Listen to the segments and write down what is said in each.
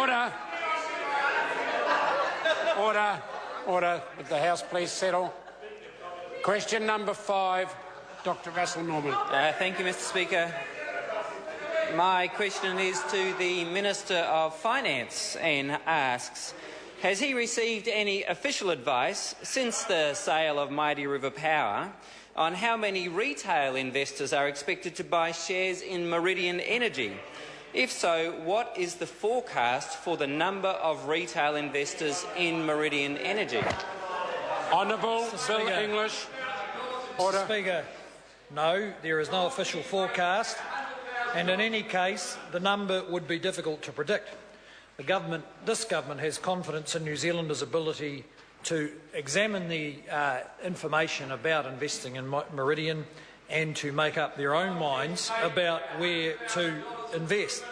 Order. Order. Order. Would the House please settle? Question number 5, Dr. Russel Norman. Thank you, Mr. Speaker. My question is to the Minister of Finance and asks, has he received any official advice since the sale of Mighty River Power on how many retail investors are expected to buy shares in Meridian Energy? If so, what is the forecast for the number of retail investors in Meridian Energy? Honourable Bill English. Order. Mr. Speaker, no, there is no official forecast, and in any case, the number would be difficult to predict. This government has confidence in New Zealanders' ability to examine the information about investing in Meridian and to make up their own minds about where to invest.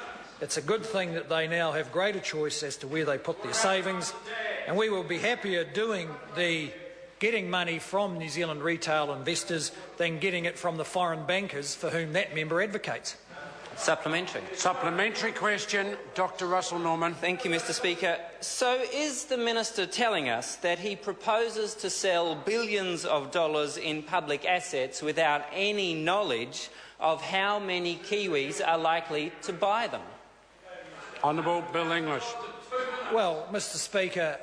It's a good thing that they now have greater choice as to where they put their savings, and we will be happier getting money from New Zealand retail investors than getting it from the foreign bankers for whom that member advocates. Supplementary. Supplementary question, Dr. Russel Norman. Thank you, Mr. Speaker. So is the Minister telling us that he proposes to sell billions of dollars in public assets without any knowledge of how many Kiwis are likely to buy them? Honourable Bill English. Well, Mr. Speaker,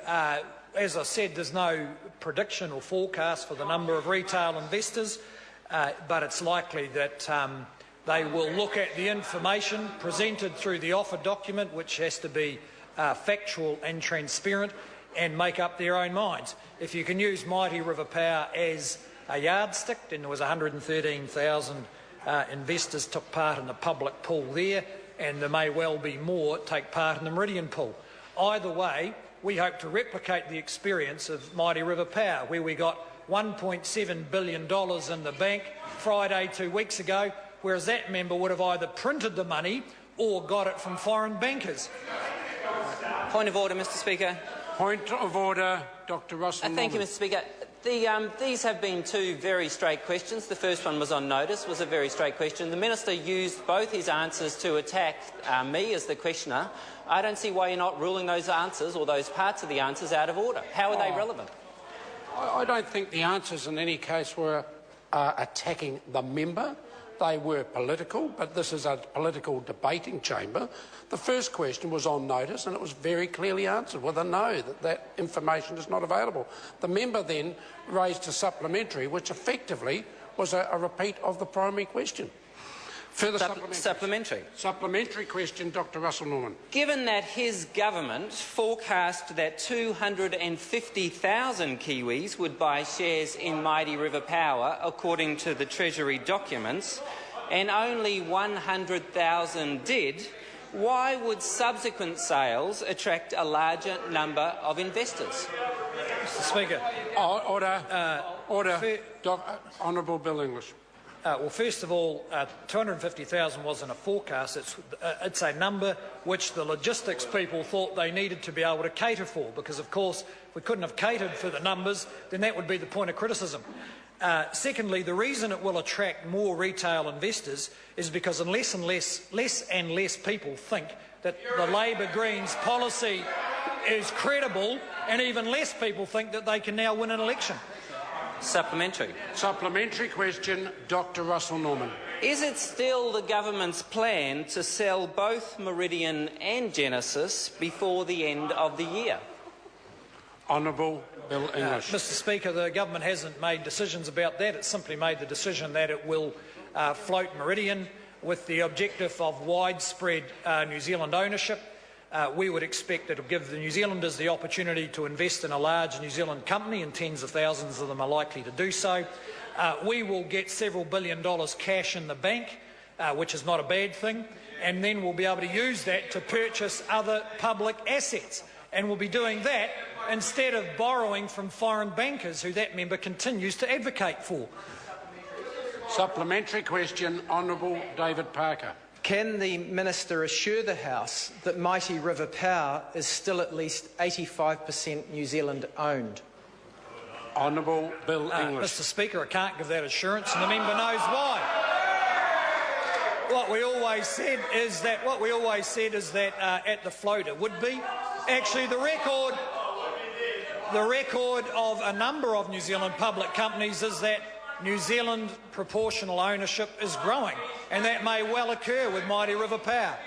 as I said, there's no prediction or forecast for the number of retail investors, but it's likely that they will look at the information presented through the offer document, which has to be factual and transparent, and make up their own minds. If you can use Mighty River Power as a yardstick, then there was 113,000 investors took part in the public pool there, and there may well be more take part in the Meridian pool. Either way, we hope to replicate the experience of Mighty River Power, where we got $1.7 billion in the bank Friday 2 weeks ago, whereas that member would have either printed the money or got it from foreign bankers. Point of order, Mr. Speaker. Point of order, Dr. Russel Thank you, Norman. Mr. Speaker. These have been two very straight questions. The first one was on notice, was a very straight question. The Minister used both his answers to attack me as the questioner. I don't see why you're not ruling those answers or those parts of the answers out of order. How are they relevant? I don't think the answers in any case were attacking the member. They were political, but this is a political debating chamber. The first question was on notice, and it was very clearly answered with a no, that information is not available. The member then raised a supplementary, which effectively was a repeat of the primary question. Further supplementary. Supplementary question, Dr. Russel Norman. Given that his government forecast that 250,000 Kiwis would buy shares in Mighty River Power, according to the Treasury documents, and only 100,000 did, why would subsequent sales attract a larger number of investors? Mr. Speaker. Order. Honourable Bill English. Well, first of all, 250,000 wasn't a forecast. It's a number which the logistics people thought they needed to be able to cater for, because, of course, if we couldn't have catered for the numbers, then that would be the point of criticism. Secondly, the reason it will attract more retail investors is because less and less people think that the Labor Greens policy is credible, and even less people think that they can now win an election. Supplementary. Supplementary question, Dr. Russel Norman. Is it still the government's plan to sell both Meridian and Genesis before the end of the year? Honourable Bill English. Mr. Speaker, the government hasn't made decisions about that. It's simply made the decision that it will float Meridian with the objective of widespread New Zealand ownership. We would expect it will give the New Zealanders the opportunity to invest in a large New Zealand company, and tens of thousands of them are likely to do so. We will get several $1 billion cash in the bank, which is not a bad thing, and then we'll be able to use that to purchase other public assets. And we'll be doing that instead of borrowing from foreign bankers, who that member continues to advocate for. Supplementary question, Honourable David Parker. Can the Minister assure the House that Mighty River Power is still at least 85% New Zealand owned? Honourable Bill English. Mr. Speaker, I can't give that assurance, and the member knows why. what we always said is that at the float it would be. Actually, the record of a number of New Zealand public companies is that New Zealand proportional ownership is growing, and that may well occur with Mighty River Power.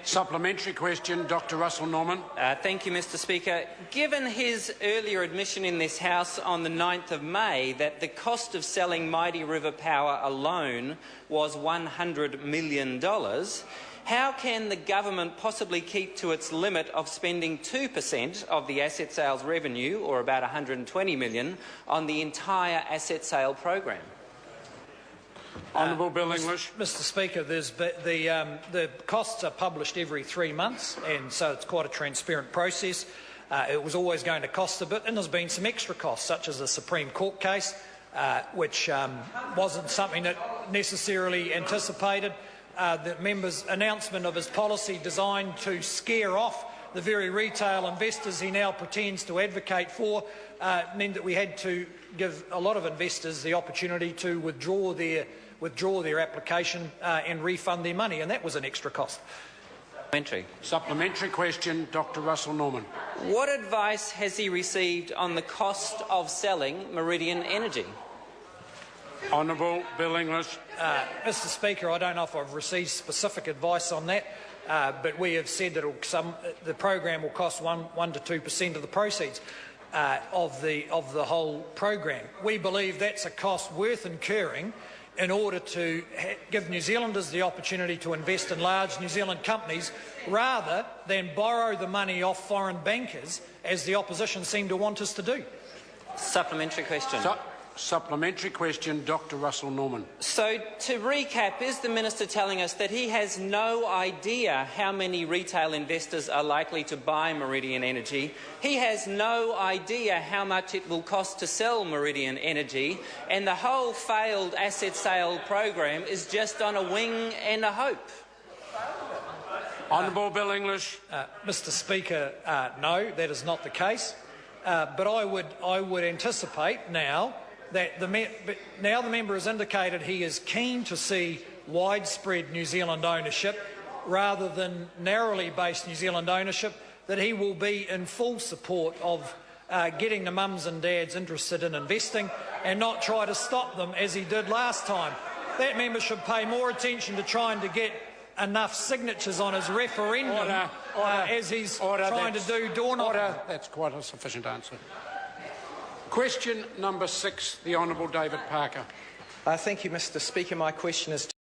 Supplementary question, Dr. Russell Norman. Thank you, Mr. Speaker. Given his earlier admission in this House on the 9th of May that the cost of selling Mighty River Power alone was $100 million, how can the government possibly keep to its limit of spending 2% of the asset sales revenue, or about $120 million, on the entire asset sale program? Honourable Bill English. Mr. Speaker, the costs are published every 3 months, and so it's quite a transparent process. It was always going to cost a bit, and there's been some extra costs, such as the Supreme Court case, which wasn't something that necessarily anticipated. The member's announcement of his policy designed to scare off the very retail investors he now pretends to advocate for meant that we had to give a lot of investors the opportunity to withdraw their application and refund their money, and that was an extra cost. Supplementary question, Dr. Russell Norman. What advice has he received on the cost of selling Meridian Energy? Honourable Bill English. Mr. Speaker, I don't know if I've received specific advice on that, but we have said that the program will cost 1 to 2% of the proceeds of the whole program. We believe that's a cost worth incurring in order to give New Zealanders the opportunity to invest in large New Zealand companies rather than borrow the money off foreign bankers, as the opposition seem to want us to do. Supplementary question. Supplementary question, Dr. Russell Norman. So, to recap, is the Minister telling us that he has no idea how many retail investors are likely to buy Meridian Energy? He has no idea how much it will cost to sell Meridian Energy, and the whole failed asset sale program is just on a wing and a hope? Honourable Bill English. Mr. Speaker, no, that is not the case. But I would anticipate now that the member has indicated he is keen to see widespread New Zealand ownership rather than narrowly based New Zealand ownership, that he will be in full support of getting the mums and dads interested in investing and not try to stop them as he did last time. That member should pay more attention to trying to get enough signatures on his referendum as he's trying to do door knocking. That's quite a sufficient answer. Question number 6, the Honourable David Parker. Thank you, Mr. Speaker. My question is